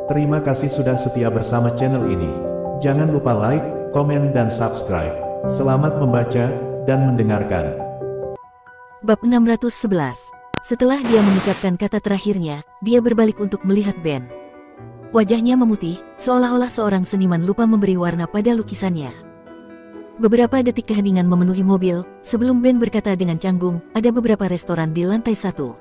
Terima kasih sudah setia bersama channel ini. Jangan lupa like, komen, dan subscribe. Selamat membaca dan mendengarkan. Bab 611. Setelah dia mengucapkan kata terakhirnya, dia berbalik untuk melihat Ben. Wajahnya memutih, seolah-olah seorang seniman lupa memberi warna pada lukisannya. Beberapa detik keheningan memenuhi mobil, sebelum Ben berkata dengan canggung, ada beberapa restoran di lantai 1.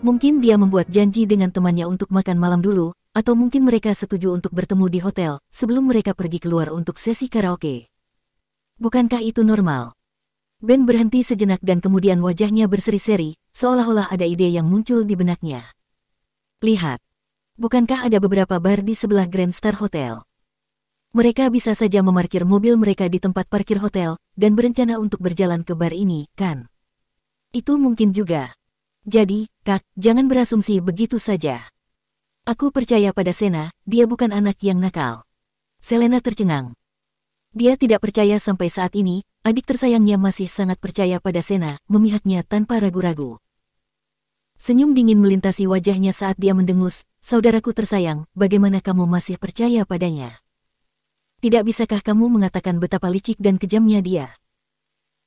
Mungkin dia membuat janji dengan temannya untuk makan malam dulu, atau mungkin mereka setuju untuk bertemu di hotel, sebelum mereka pergi keluar untuk sesi karaoke. Bukankah itu normal? Ben berhenti sejenak dan kemudian wajahnya berseri-seri, seolah-olah ada ide yang muncul di benaknya. Lihat. Bukankah ada beberapa bar di sebelah Grand Star Hotel? Mereka bisa saja memarkir mobil mereka di tempat parkir hotel, dan berencana untuk berjalan ke bar ini, kan? Itu mungkin juga. Jadi, Kak, jangan berasumsi begitu saja. Aku percaya pada Sena, dia bukan anak yang nakal. Selena tercengang. Dia tidak percaya sampai saat ini, adik tersayangnya masih sangat percaya pada Sena, memihaknya tanpa ragu-ragu. Senyum dingin melintasi wajahnya saat dia mendengus, saudaraku tersayang, bagaimana kamu masih percaya padanya? Tidak bisakah kamu mengatakan betapa licik dan kejamnya dia?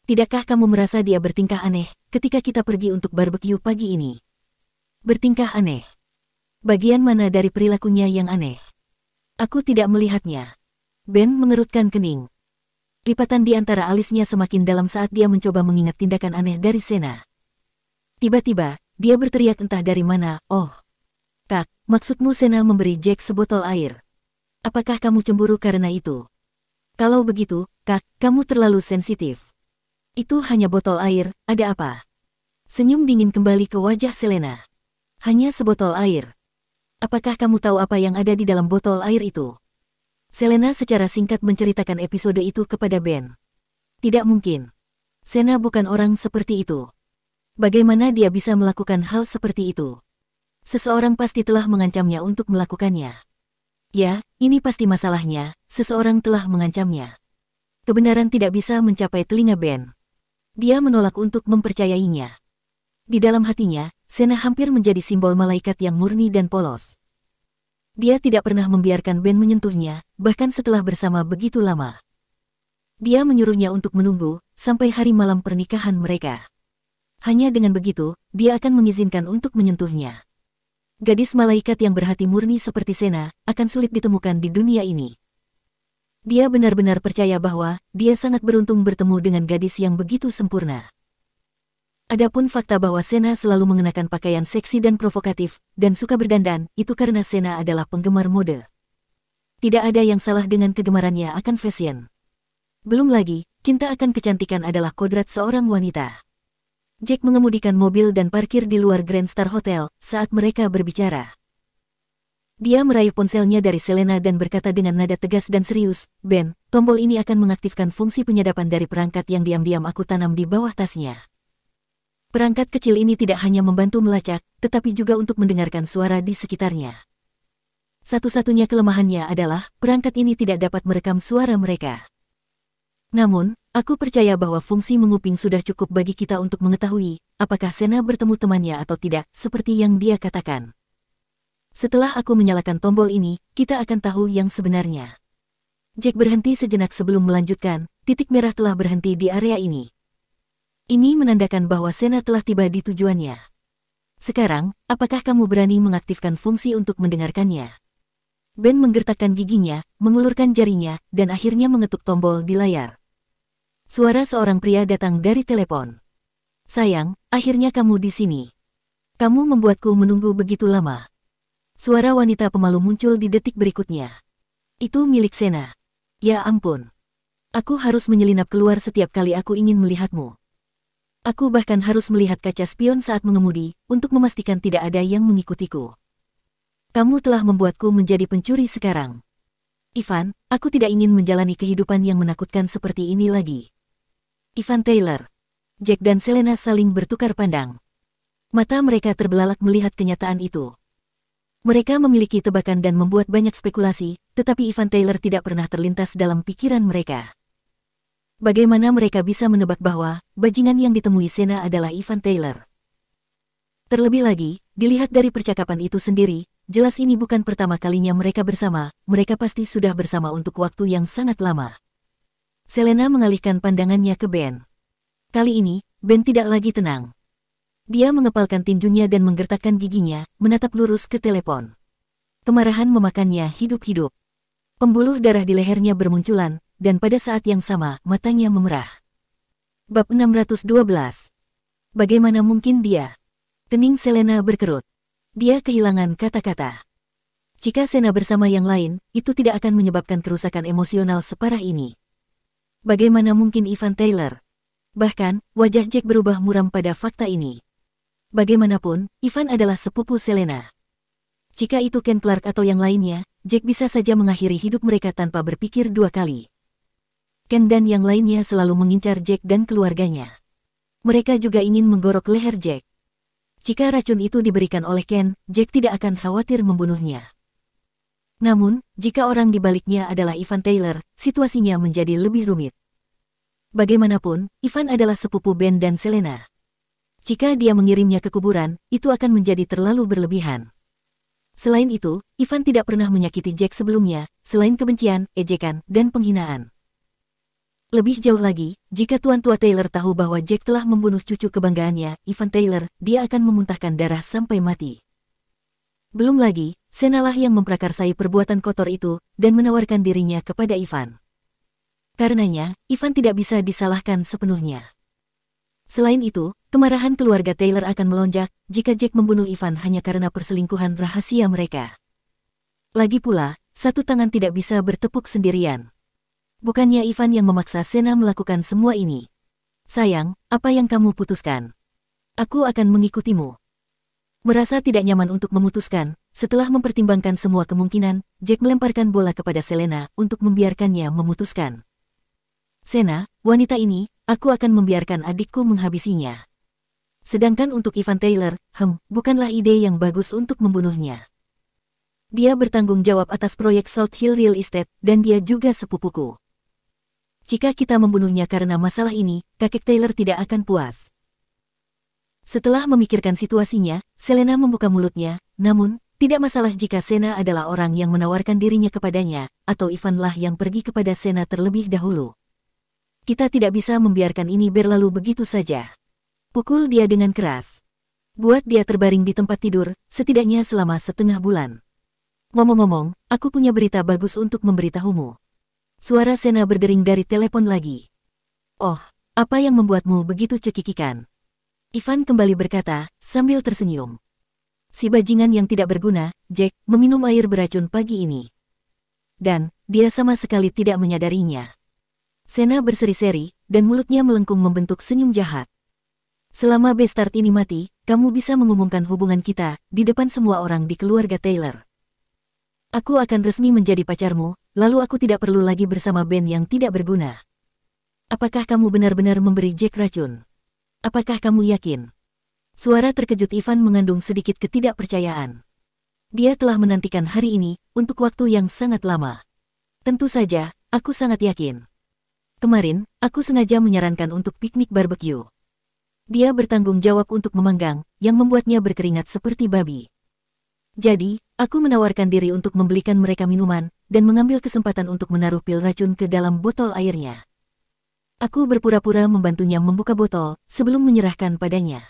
Tidakkah kamu merasa dia bertingkah aneh ketika kita pergi untuk barbeque pagi ini? Bertingkah aneh? Bagian mana dari perilakunya yang aneh? Aku tidak melihatnya. Ben mengerutkan kening. Lipatan di antara alisnya semakin dalam saat dia mencoba mengingat tindakan aneh dari Sena. Tiba-tiba, dia berteriak entah dari mana, "Oh, Kak, maksudmu Sena memberi Jack sebotol air? Apakah kamu cemburu karena itu? Kalau begitu, Kak, kamu terlalu sensitif. Itu hanya botol air, ada apa?" Senyum dingin kembali ke wajah Selena. Hanya sebotol air. Apakah kamu tahu apa yang ada di dalam botol air itu? Selena secara singkat menceritakan episode itu kepada Ben. Tidak mungkin. Sena bukan orang seperti itu. Bagaimana dia bisa melakukan hal seperti itu? Seseorang pasti telah mengancamnya untuk melakukannya. Ya, ini pasti masalahnya, seseorang telah mengancamnya. Kebenaran tidak bisa mencapai telinga Ben. Dia menolak untuk mempercayainya. Di dalam hatinya, Sena hampir menjadi simbol malaikat yang murni dan polos. Dia tidak pernah membiarkan Ben menyentuhnya, bahkan setelah bersama begitu lama. Dia menyuruhnya untuk menunggu, sampai hari malam pernikahan mereka. Hanya dengan begitu, dia akan mengizinkan untuk menyentuhnya. Gadis malaikat yang berhati murni seperti Sena, akan sulit ditemukan di dunia ini. Dia benar-benar percaya bahwa dia sangat beruntung bertemu dengan gadis yang begitu sempurna. Adapun fakta bahwa Sena selalu mengenakan pakaian seksi dan provokatif, dan suka berdandan, itu karena Sena adalah penggemar mode. Tidak ada yang salah dengan kegemarannya akan fashion. Belum lagi, cinta akan kecantikan adalah kodrat seorang wanita. Jack mengemudikan mobil dan parkir di luar Grand Star Hotel saat mereka berbicara. Dia meraih ponselnya dari Selena dan berkata dengan nada tegas dan serius, "Ben, tombol ini akan mengaktifkan fungsi penyadapan dari perangkat yang diam-diam aku tanam di bawah tasnya. Perangkat kecil ini tidak hanya membantu melacak, tetapi juga untuk mendengarkan suara di sekitarnya. Satu-satunya kelemahannya adalah, perangkat ini tidak dapat merekam suara mereka. Namun, aku percaya bahwa fungsi menguping sudah cukup bagi kita untuk mengetahui, apakah Sena bertemu temannya atau tidak, seperti yang dia katakan. Setelah aku menyalakan tombol ini, kita akan tahu yang sebenarnya." Jack berhenti sejenak sebelum melanjutkan, titik merah telah berhenti di area ini. Ini menandakan bahwa Sena telah tiba di tujuannya. Sekarang, apakah kamu berani mengaktifkan fungsi untuk mendengarkannya? Ben menggertakkan giginya, mengulurkan jarinya, dan akhirnya mengetuk tombol di layar. Suara seorang pria datang dari telepon. "Sayang, akhirnya kamu di sini. Kamu membuatku menunggu begitu lama." Suara wanita pemalu muncul di detik berikutnya. "Itu milik Sena. Ya ampun. Aku harus menyelinap keluar setiap kali aku ingin melihatmu. Aku bahkan harus melihat kaca spion saat mengemudi, untuk memastikan tidak ada yang mengikutiku. Kamu telah membuatku menjadi pencuri sekarang. Ivan, aku tidak ingin menjalani kehidupan yang menakutkan seperti ini lagi." Ivan Taylor. Jack dan Selena saling bertukar pandang. Mata mereka terbelalak melihat kenyataan itu. Mereka memiliki tebakan dan membuat banyak spekulasi, tetapi Ivan Taylor tidak pernah terlintas dalam pikiran mereka. Bagaimana mereka bisa menebak bahwa bajingan yang ditemui Sena adalah Ivan Taylor? Terlebih lagi, dilihat dari percakapan itu sendiri, jelas ini bukan pertama kalinya mereka bersama, mereka pasti sudah bersama untuk waktu yang sangat lama. Selena mengalihkan pandangannya ke Ben. Kali ini, Ben tidak lagi tenang. Dia mengepalkan tinjunya dan menggertakkan giginya, menatap lurus ke telepon. Kemarahan memakannya hidup-hidup. Pembuluh darah di lehernya bermunculan, dan pada saat yang sama, matanya memerah. Bab 612. Bagaimana mungkin dia? Kening Selena berkerut. Dia kehilangan kata-kata. Jika Sena bersama yang lain, itu tidak akan menyebabkan kerusakan emosional separah ini. Bagaimana mungkin Ivan Taylor? Bahkan, wajah Jack berubah muram pada fakta ini. Bagaimanapun, Ivan adalah sepupu Selena. Jika itu Ken Clark atau yang lainnya, Jack bisa saja mengakhiri hidup mereka tanpa berpikir dua kali. Ken dan yang lainnya selalu mengincar Jack dan keluarganya. Mereka juga ingin menggorok leher Jack. Jika racun itu diberikan oleh Ken, Jack tidak akan khawatir membunuhnya. Namun, jika orang di baliknya adalah Ivan Taylor, situasinya menjadi lebih rumit. Bagaimanapun, Ivan adalah sepupu Ben dan Selena. Jika dia mengirimnya ke kuburan, itu akan menjadi terlalu berlebihan. Selain itu, Ivan tidak pernah menyakiti Jack sebelumnya, selain kebencian, ejekan, dan penghinaan. Lebih jauh lagi, jika Tuan Tua Taylor tahu bahwa Jack telah membunuh cucu kebanggaannya, Ivan Taylor, dia akan memuntahkan darah sampai mati. Belum lagi, Senalah yang memprakarsai perbuatan kotor itu, dan menawarkan dirinya kepada Ivan. Karenanya, Ivan tidak bisa disalahkan sepenuhnya. Selain itu, kemarahan keluarga Taylor akan melonjak jika Jack membunuh Ivan hanya karena perselingkuhan rahasia mereka. Lagi pula, satu tangan tidak bisa bertepuk sendirian. Bukannya Ivan yang memaksa Sena melakukan semua ini. Sayang, apa yang kamu putuskan? Aku akan mengikutimu. Merasa tidak nyaman untuk memutuskan, setelah mempertimbangkan semua kemungkinan, Jack melemparkan bola kepada Selena untuk membiarkannya memutuskan. Sena, wanita ini, aku akan membiarkan adikku menghabisinya. Sedangkan untuk Ivan Taylor, bukanlah ide yang bagus untuk membunuhnya. Dia bertanggung jawab atas proyek South Hill Real Estate, dan dia juga sepupuku. Jika kita membunuhnya karena masalah ini, kakek Taylor tidak akan puas. Setelah memikirkan situasinya, Selena membuka mulutnya, namun, tidak masalah jika Sena adalah orang yang menawarkan dirinya kepadanya, atau Ivanlah yang pergi kepada Sena terlebih dahulu. Kita tidak bisa membiarkan ini berlalu begitu saja. Pukul dia dengan keras. Buat dia terbaring di tempat tidur, setidaknya selama setengah bulan. Ngomong-ngomong, aku punya berita bagus untuk memberitahumu. Suara Sena berdering dari telepon lagi. Oh, apa yang membuatmu begitu cekikikan? Ivan kembali berkata, sambil tersenyum. Si bajingan yang tidak berguna, Jack, meminum air beracun pagi ini. Dan, dia sama sekali tidak menyadarinya. Sena berseri-seri, dan mulutnya melengkung membentuk senyum jahat. Selama Bestard ini mati, kamu bisa mengumumkan hubungan kita di depan semua orang di keluarga Taylor. Aku akan resmi menjadi pacarmu, lalu aku tidak perlu lagi bersama Ben yang tidak berguna. Apakah kamu benar-benar memberi Jack racun? Apakah kamu yakin? Suara terkejut Ivan mengandung sedikit ketidakpercayaan. Dia telah menantikan hari ini untuk waktu yang sangat lama. Tentu saja, aku sangat yakin. Kemarin, aku sengaja menyarankan untuk piknik barbecue. Dia bertanggung jawab untuk memanggang, yang membuatnya berkeringat seperti babi. Jadi, aku menawarkan diri untuk membelikan mereka minuman, dan mengambil kesempatan untuk menaruh pil racun ke dalam botol airnya. Aku berpura-pura membantunya membuka botol, sebelum menyerahkan padanya.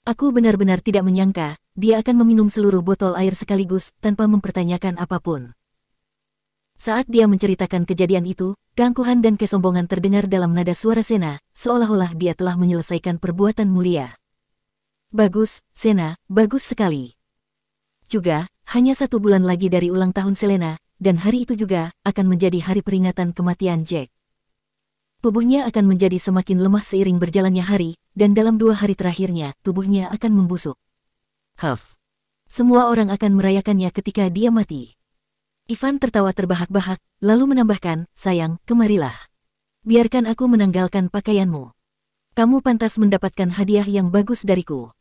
Aku benar-benar tidak menyangka, dia akan meminum seluruh botol air sekaligus, tanpa mempertanyakan apapun. Saat dia menceritakan kejadian itu, keangkuhan dan kesombongan terdengar dalam nada suara Sena, seolah-olah dia telah menyelesaikan perbuatan mulia. Bagus, Sena, bagus sekali. Juga, hanya 1 bulan lagi dari ulang tahun Selena, dan hari itu juga akan menjadi hari peringatan kematian Jack. Tubuhnya akan menjadi semakin lemah seiring berjalannya hari, dan dalam 2 hari terakhirnya, tubuhnya akan membusuk. Semua orang akan merayakannya ketika dia mati. Ivan tertawa terbahak-bahak, lalu menambahkan, sayang, kemarilah. Biarkan aku menanggalkan pakaianmu. Kamu pantas mendapatkan hadiah yang bagus dariku.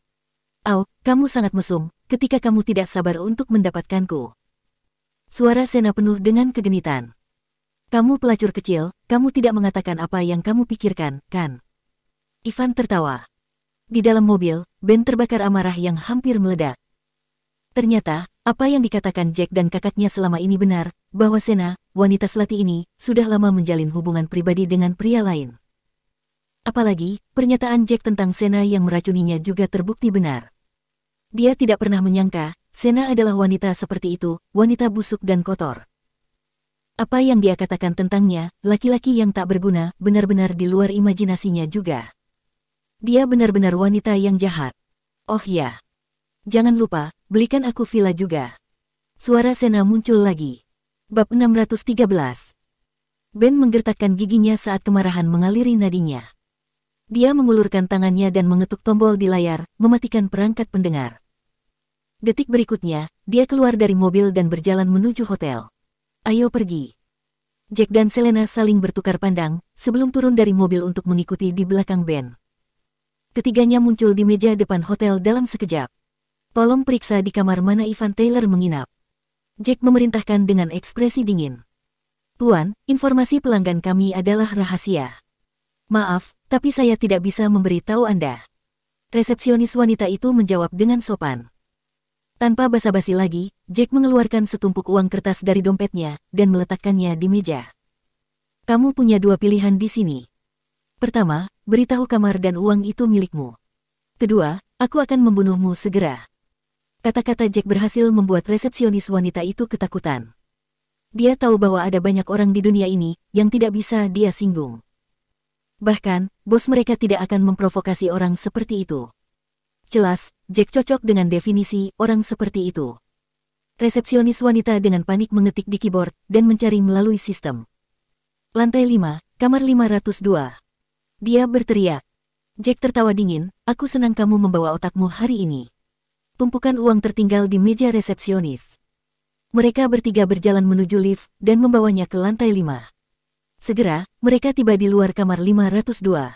Kamu sangat mesum, ketika kamu tidak sabar untuk mendapatkanku. Suara Sena penuh dengan kegenitan. Kamu pelacur kecil, kamu tidak mengatakan apa yang kamu pikirkan, kan? Ivan tertawa. Di dalam mobil, Ben terbakar amarah yang hampir meledak. Ternyata, apa yang dikatakan Jack dan kakaknya selama ini benar, bahwa Sena, wanita selati ini, sudah lama menjalin hubungan pribadi dengan pria lain. Apalagi, pernyataan Jack tentang Sena yang meracuninya juga terbukti benar. Dia tidak pernah menyangka, Sena adalah wanita seperti itu, wanita busuk dan kotor. Apa yang dia katakan tentangnya, laki-laki yang tak berguna, benar-benar di luar imajinasinya juga. Dia benar-benar wanita yang jahat. Oh ya. Jangan lupa, belikan aku villa juga. Suara Sena muncul lagi. Bab 613. Ben menggertakkan giginya saat kemarahan mengaliri nadinya. Dia mengulurkan tangannya dan mengetuk tombol di layar, mematikan perangkat pendengar. Detik berikutnya, dia keluar dari mobil dan berjalan menuju hotel. Ayo pergi. Jack dan Selena saling bertukar pandang, sebelum turun dari mobil untuk mengikuti di belakang Ben. Ketiganya muncul di meja depan hotel dalam sekejap. Tolong periksa di kamar mana Ivan Taylor menginap. Jack memerintahkan dengan ekspresi dingin. Tuan, informasi pelanggan kami adalah rahasia. Maaf, tapi saya tidak bisa memberitahu Anda. Resepsionis wanita itu menjawab dengan sopan. Tanpa basa-basi lagi, Jack mengeluarkan setumpuk uang kertas dari dompetnya dan meletakkannya di meja. Kamu punya dua pilihan di sini. Pertama, beritahu kamar dan uang itu milikmu. Kedua, aku akan membunuhmu segera. Kata-kata Jack berhasil membuat resepsionis wanita itu ketakutan. Dia tahu bahwa ada banyak orang di dunia ini yang tidak bisa dia singgung. Bahkan, bos mereka tidak akan memprovokasi orang seperti itu. Jelas, Jack cocok dengan definisi orang seperti itu. Resepsionis wanita dengan panik mengetik di keyboard dan mencari melalui sistem. Lantai 5, kamar 502. Dia berteriak. Jack tertawa dingin, aku senang kamu membawa otakmu hari ini. Tumpukan uang tertinggal di meja resepsionis. Mereka bertiga berjalan menuju lift dan membawanya ke lantai 5. Segera, mereka tiba di luar kamar 502.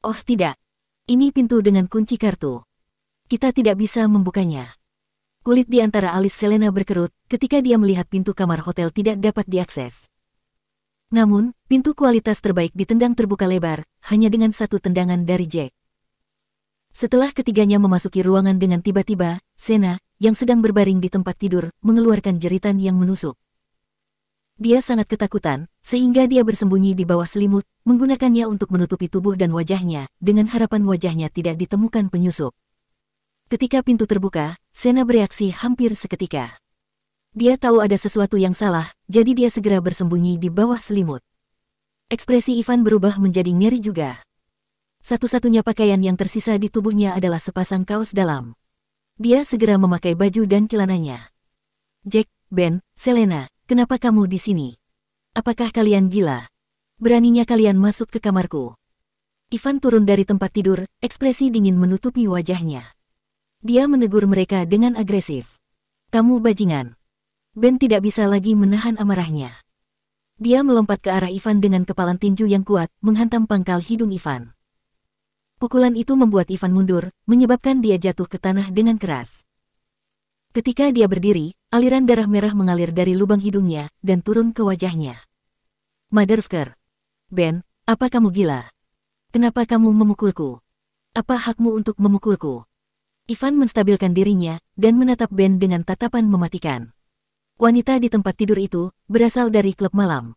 Oh tidak. Ini pintu dengan kunci kartu. Kita tidak bisa membukanya. Kulit di antara alis Selena berkerut ketika dia melihat pintu kamar hotel tidak dapat diakses. Namun, pintu kualitas terbaik ditendang terbuka lebar, hanya dengan satu tendangan dari Jack. Setelah ketiganya memasuki ruangan dengan tiba-tiba, Sena, yang sedang berbaring di tempat tidur, mengeluarkan jeritan yang menusuk. Dia sangat ketakutan, sehingga dia bersembunyi di bawah selimut, menggunakannya untuk menutupi tubuh dan wajahnya, dengan harapan wajahnya tidak ditemukan penyusup. Ketika pintu terbuka, Sena bereaksi hampir seketika. Dia tahu ada sesuatu yang salah, jadi dia segera bersembunyi di bawah selimut. Ekspresi Ivan berubah menjadi ngeri juga. Satu-satunya pakaian yang tersisa di tubuhnya adalah sepasang kaos dalam. Dia segera memakai baju dan celananya. Jack, Ben, Selena, kenapa kamu di sini? Apakah kalian gila? Beraninya kalian masuk ke kamarku. Ivan turun dari tempat tidur, ekspresi dingin menutupi wajahnya. Dia menegur mereka dengan agresif. Kamu bajingan. Ben tidak bisa lagi menahan amarahnya. Dia melompat ke arah Ivan dengan kepalan tinju yang kuat, menghantam pangkal hidung Ivan. Pukulan itu membuat Ivan mundur, menyebabkan dia jatuh ke tanah dengan keras. Ketika dia berdiri, aliran darah merah mengalir dari lubang hidungnya dan turun ke wajahnya. Motherfucker. Ben, apa kamu gila? Kenapa kamu memukulku? Apa hakmu untuk memukulku? Ivan menstabilkan dirinya dan menatap Ben dengan tatapan mematikan. Wanita di tempat tidur itu berasal dari klub malam.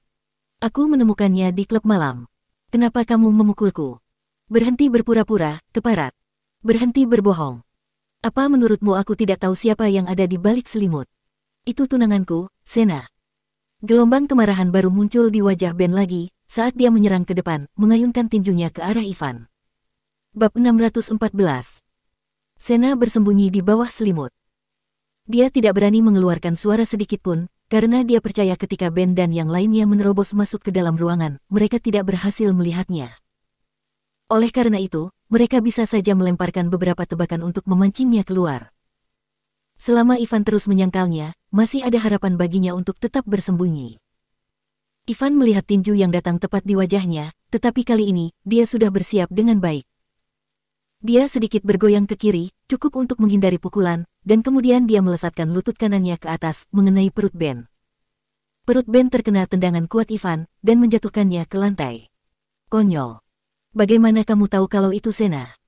Aku menemukannya di klub malam. Kenapa kamu memukulku? Berhenti berpura-pura, keparat. Berhenti berbohong. Apa menurutmu aku tidak tahu siapa yang ada di balik selimut? Itu tunanganku, Sena. Gelombang kemarahan baru muncul di wajah Ben lagi, saat dia menyerang ke depan, mengayunkan tinjunya ke arah Ivan. Bab 614. Sena bersembunyi di bawah selimut. Dia tidak berani mengeluarkan suara sedikitpun, karena dia percaya ketika Ben dan yang lainnya menerobos masuk ke dalam ruangan, mereka tidak berhasil melihatnya. Oleh karena itu, mereka bisa saja melemparkan beberapa tebakan untuk memancingnya keluar. Selama Ivan terus menyangkalnya, masih ada harapan baginya untuk tetap bersembunyi. Ivan melihat tinju yang datang tepat di wajahnya, tetapi kali ini, dia sudah bersiap dengan baik. Dia sedikit bergoyang ke kiri, cukup untuk menghindari pukulan, dan kemudian dia melesatkan lutut kanannya ke atas, mengenai perut Ben. Perut Ben terkena tendangan kuat Ivan, dan menjatuhkannya ke lantai. Konyol. Bagaimana kamu tahu kalau itu Sena?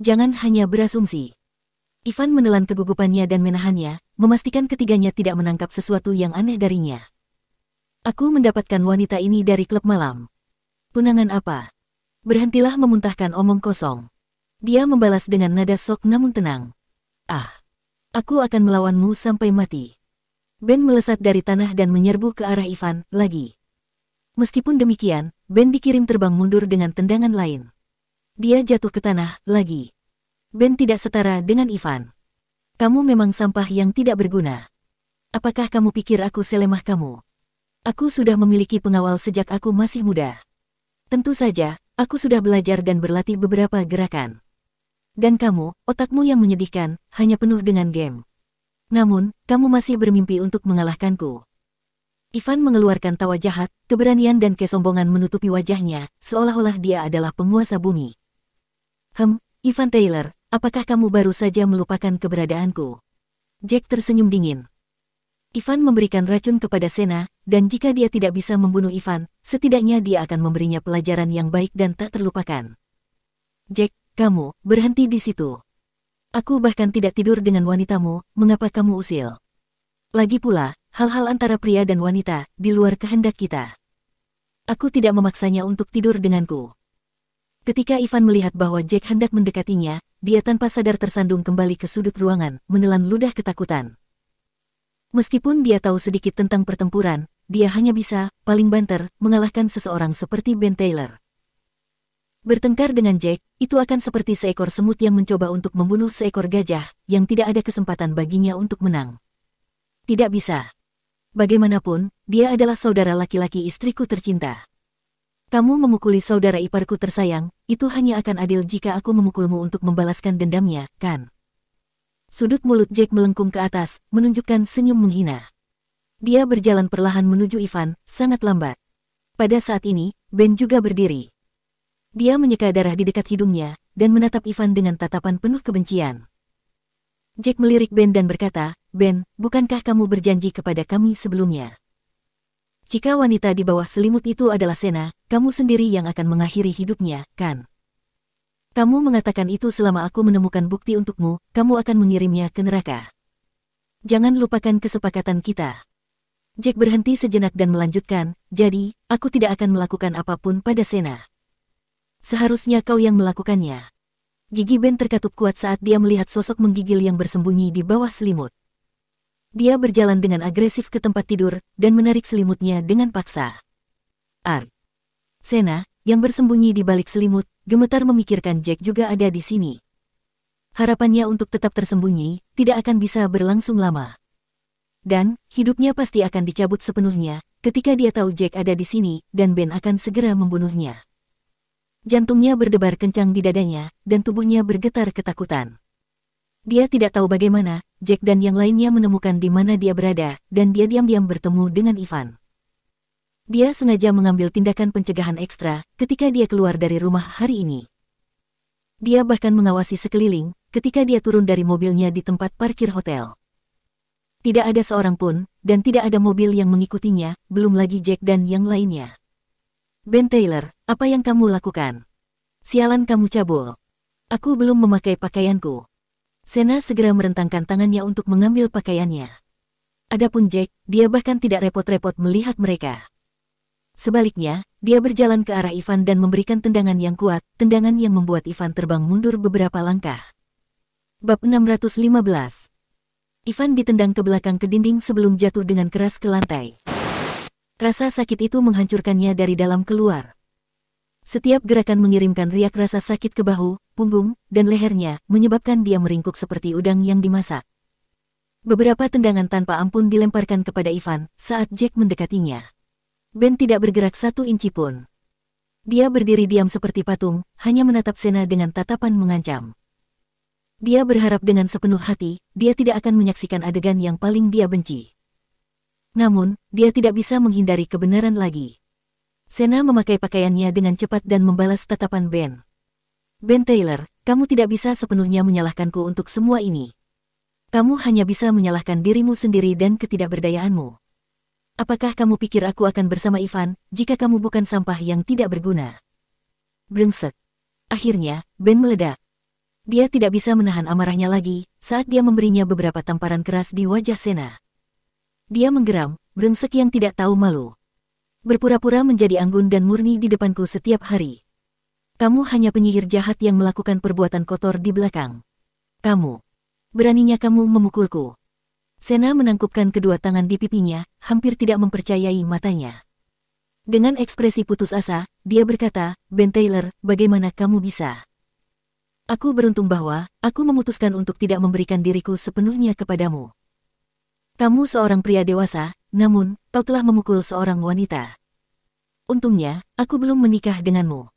Jangan hanya berasumsi. Ivan menelan kegugupannya dan menahannya, memastikan ketiganya tidak menangkap sesuatu yang aneh darinya. Aku mendapatkan wanita ini dari klub malam. Tunangan apa? Berhentilah memuntahkan omong kosong. Dia membalas dengan nada sok namun tenang. Ah, aku akan melawanmu sampai mati. Ben melesat dari tanah dan menyerbu ke arah Ivan lagi. Meskipun demikian, Ben dikirim terbang mundur dengan tendangan lain. Dia jatuh ke tanah lagi. Ben tidak setara dengan Ivan. Kamu memang sampah yang tidak berguna. Apakah kamu pikir aku selemah kamu? Aku sudah memiliki pengawal sejak aku masih muda. Tentu saja, aku sudah belajar dan berlatih beberapa gerakan. Dan kamu, otakmu yang menyedihkan, hanya penuh dengan game. Namun, kamu masih bermimpi untuk mengalahkanku. Ivan mengeluarkan tawa jahat, keberanian dan kesombongan menutupi wajahnya, seolah-olah dia adalah penguasa bumi. Ivan Taylor, apakah kamu baru saja melupakan keberadaanku? Jack tersenyum dingin. Ivan memberikan racun kepada Sena, dan jika dia tidak bisa membunuh Ivan, setidaknya dia akan memberinya pelajaran yang baik dan tak terlupakan. Jack, kamu, berhenti di situ. Aku bahkan tidak tidur dengan wanitamu, mengapa kamu usil? Lagi pula, hal-hal antara pria dan wanita, di luar kehendak kita. Aku tidak memaksanya untuk tidur denganku. Ketika Ivan melihat bahwa Jack hendak mendekatinya, dia tanpa sadar tersandung kembali ke sudut ruangan, menelan ludah ketakutan. Meskipun dia tahu sedikit tentang pertempuran, dia hanya bisa, paling banter, mengalahkan seseorang seperti Ben Taylor. Bertengkar dengan Jack, itu akan seperti seekor semut yang mencoba untuk membunuh seekor gajah, yang tidak ada kesempatan baginya untuk menang. Tidak bisa. Bagaimanapun, dia adalah saudara laki-laki istriku tercinta. Kamu memukuli saudara iparku tersayang, itu hanya akan adil jika aku memukulmu untuk membalaskan dendamnya, kan? Sudut mulut Jack melengkung ke atas, menunjukkan senyum menghina. Dia berjalan perlahan menuju Ivan, sangat lambat. Pada saat ini, Ben juga berdiri. Dia menyeka darah di dekat hidungnya, dan menatap Ivan dengan tatapan penuh kebencian. Jack melirik Ben dan berkata, Ben, bukankah kamu berjanji kepada kami sebelumnya? Jika wanita di bawah selimut itu adalah Sena, kamu sendiri yang akan mengakhiri hidupnya, kan? Kamu mengatakan itu selama aku menemukan bukti untukmu, kamu akan mengirimnya ke neraka. Jangan lupakan kesepakatan kita. Jack berhenti sejenak dan melanjutkan, jadi, aku tidak akan melakukan apapun pada Sena. Seharusnya kau yang melakukannya. Gigi Ben terkatup kuat saat dia melihat sosok menggigil yang bersembunyi di bawah selimut. Dia berjalan dengan agresif ke tempat tidur, dan menarik selimutnya dengan paksa. Sena, yang bersembunyi di balik selimut, gemetar memikirkan Jack juga ada di sini. Harapannya untuk tetap tersembunyi, tidak akan bisa berlangsung lama. Dan, hidupnya pasti akan dicabut sepenuhnya, ketika dia tahu Jack ada di sini, dan Ben akan segera membunuhnya. Jantungnya berdebar kencang di dadanya, dan tubuhnya bergetar ketakutan. Dia tidak tahu bagaimana, Jack dan yang lainnya menemukan di mana dia berada, dan dia diam-diam bertemu dengan Ivan. Dia sengaja mengambil tindakan pencegahan ekstra ketika dia keluar dari rumah hari ini. Dia bahkan mengawasi sekeliling ketika dia turun dari mobilnya di tempat parkir hotel. Tidak ada seorang pun, dan tidak ada mobil yang mengikutinya, belum lagi Jack dan yang lainnya. Ben Taylor, apa yang kamu lakukan? Sialan kamu cabul. Aku belum memakai pakaianku. Sena segera merentangkan tangannya untuk mengambil pakaiannya. Adapun Jack, dia bahkan tidak repot-repot melihat mereka. Sebaliknya, dia berjalan ke arah Ivan dan memberikan tendangan yang kuat, tendangan yang membuat Ivan terbang mundur beberapa langkah. Bab 615. Ivan ditendang ke belakang ke dinding sebelum jatuh dengan keras ke lantai. Rasa sakit itu menghancurkannya dari dalam keluar. Setiap gerakan mengirimkan riak rasa sakit ke bahu, punggung, dan lehernya, menyebabkan dia meringkuk seperti udang yang dimasak. Beberapa tendangan tanpa ampun dilemparkan kepada Ivan saat Jack mendekatinya. Ben tidak bergerak satu inci pun. Dia berdiri diam seperti patung, hanya menatap Sena dengan tatapan mengancam. Dia berharap dengan sepenuh hati, dia tidak akan menyaksikan adegan yang paling dia benci. Namun, dia tidak bisa menghindari kebenaran lagi. Sena memakai pakaiannya dengan cepat dan membalas tatapan Ben. Ben Taylor, kamu tidak bisa sepenuhnya menyalahkanku untuk semua ini. Kamu hanya bisa menyalahkan dirimu sendiri dan ketidakberdayaanmu. Apakah kamu pikir aku akan bersama Ivan, jika kamu bukan sampah yang tidak berguna? Brengsek. Akhirnya, Ben meledak. Dia tidak bisa menahan amarahnya lagi saat dia memberinya beberapa tamparan keras di wajah Sena. Dia menggeram, brengsek yang tidak tahu malu. Berpura-pura menjadi anggun dan murni di depanku setiap hari. Kamu hanya penyihir jahat yang melakukan perbuatan kotor di belakang. Beraninya kamu memukulku. Sena menangkupkan kedua tangan di pipinya, hampir tidak mempercayai matanya. Dengan ekspresi putus asa, dia berkata, Ben Taylor, bagaimana kamu bisa? Aku beruntung bahwa aku memutuskan untuk tidak memberikan diriku sepenuhnya kepadamu. Kamu seorang pria dewasa, namun kau telah memukul seorang wanita. Untungnya, aku belum menikah denganmu.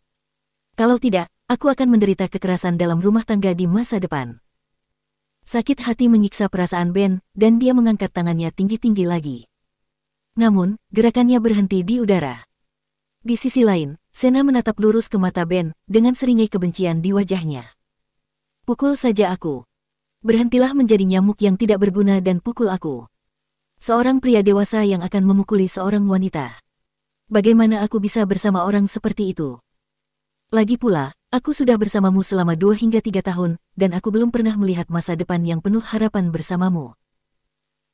Kalau tidak, aku akan menderita kekerasan dalam rumah tangga di masa depan. Sakit hati menyiksa perasaan Ben, dan dia mengangkat tangannya tinggi-tinggi lagi. Namun, gerakannya berhenti di udara. Di sisi lain, Sena menatap lurus ke mata Ben, dengan seringai kebencian di wajahnya. Pukul saja aku. Berhentilah menjadi nyamuk yang tidak berguna dan pukul aku. Seorang pria dewasa yang akan memukuli seorang wanita. Bagaimana aku bisa bersama orang seperti itu? Lagi pula, aku sudah bersamamu selama 2 hingga 3 tahun, dan aku belum pernah melihat masa depan yang penuh harapan bersamamu.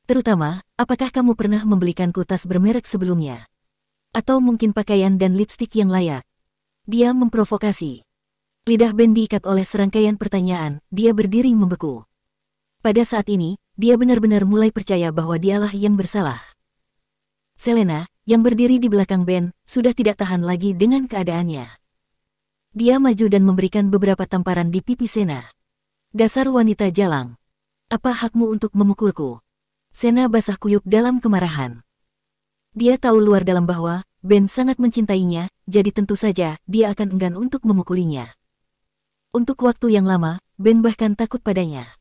Terutama, apakah kamu pernah membelikanku tas bermerek sebelumnya? Atau mungkin pakaian dan lipstik yang layak? Dia memprovokasi. Lidah Ben diikat oleh serangkaian pertanyaan, dia berdiri membeku. Pada saat ini, dia benar-benar mulai percaya bahwa dialah yang bersalah. Selena, yang berdiri di belakang Ben, sudah tidak tahan lagi dengan keadaannya. Dia maju dan memberikan beberapa tamparan di pipi Sena. Dasar wanita jalang. Apa hakmu untuk memukulku? Sena basah kuyup dalam kemarahan. Dia tahu luar dalam bahwa Ben sangat mencintainya, jadi tentu saja dia akan enggan untuk memukulinya. Untuk waktu yang lama, Ben bahkan takut padanya.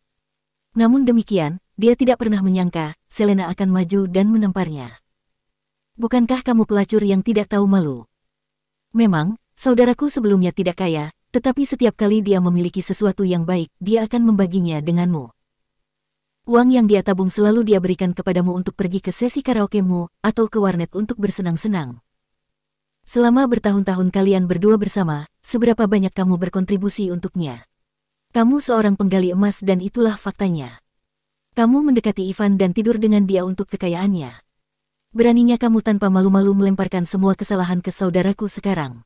Namun demikian, dia tidak pernah menyangka Selena akan maju dan menamparnya. Bukankah kamu pelacur yang tidak tahu malu? Memang, saudaraku sebelumnya tidak kaya, tetapi setiap kali dia memiliki sesuatu yang baik, dia akan membaginya denganmu. Uang yang dia tabung selalu dia berikan kepadamu untuk pergi ke sesi karaokemu, atau ke warnet untuk bersenang-senang. Selama bertahun-tahun kalian berdua bersama, seberapa banyak kamu berkontribusi untuknya? Kamu seorang penggali emas dan itulah faktanya. Kamu mendekati Ivan dan tidur dengan dia untuk kekayaannya. Beraninya kamu tanpa malu-malu melemparkan semua kesalahan ke saudaraku sekarang.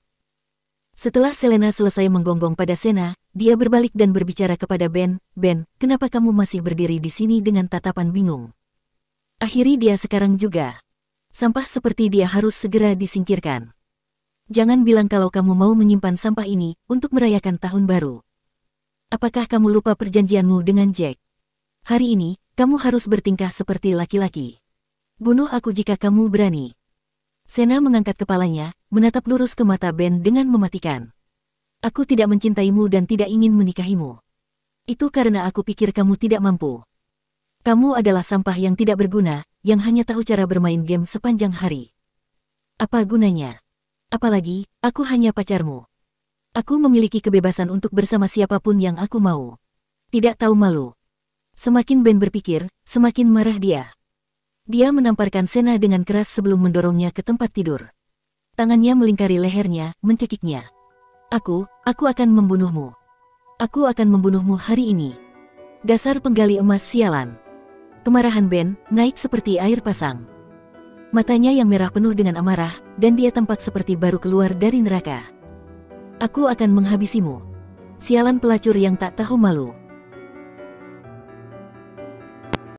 Setelah Selena selesai menggonggong pada Sena, dia berbalik dan berbicara kepada Ben. Ben, kenapa kamu masih berdiri di sini dengan tatapan bingung? Akhiri dia sekarang juga. Sampah seperti dia harus segera disingkirkan. Jangan bilang kalau kamu mau menyimpan sampah ini untuk merayakan tahun baru. Apakah kamu lupa perjanjianmu dengan Jack? Hari ini, kamu harus bertingkah seperti laki-laki. Bunuh aku jika kamu berani. Sena mengangkat kepalanya, menatap lurus ke mata Ben dengan mematikan. Aku tidak mencintaimu dan tidak ingin menikahimu. Itu karena aku pikir kamu tidak mampu. Kamu adalah sampah yang tidak berguna, yang hanya tahu cara bermain game sepanjang hari. Apa gunanya? Apalagi, aku hanya pacarmu. Aku memiliki kebebasan untuk bersama siapapun yang aku mau. Tidak tahu malu. Semakin Ben berpikir, semakin marah dia. Dia menamparkan Sena dengan keras sebelum mendorongnya ke tempat tidur. Tangannya melingkari lehernya, mencekiknya. Aku akan membunuhmu. Aku akan membunuhmu hari ini. Dasar penggali emas sialan. Kemarahan Ben naik seperti air pasang. Matanya yang merah penuh dengan amarah, dan dia tampak seperti baru keluar dari neraka. Aku akan menghabisimu. Sialan pelacur yang tak tahu malu.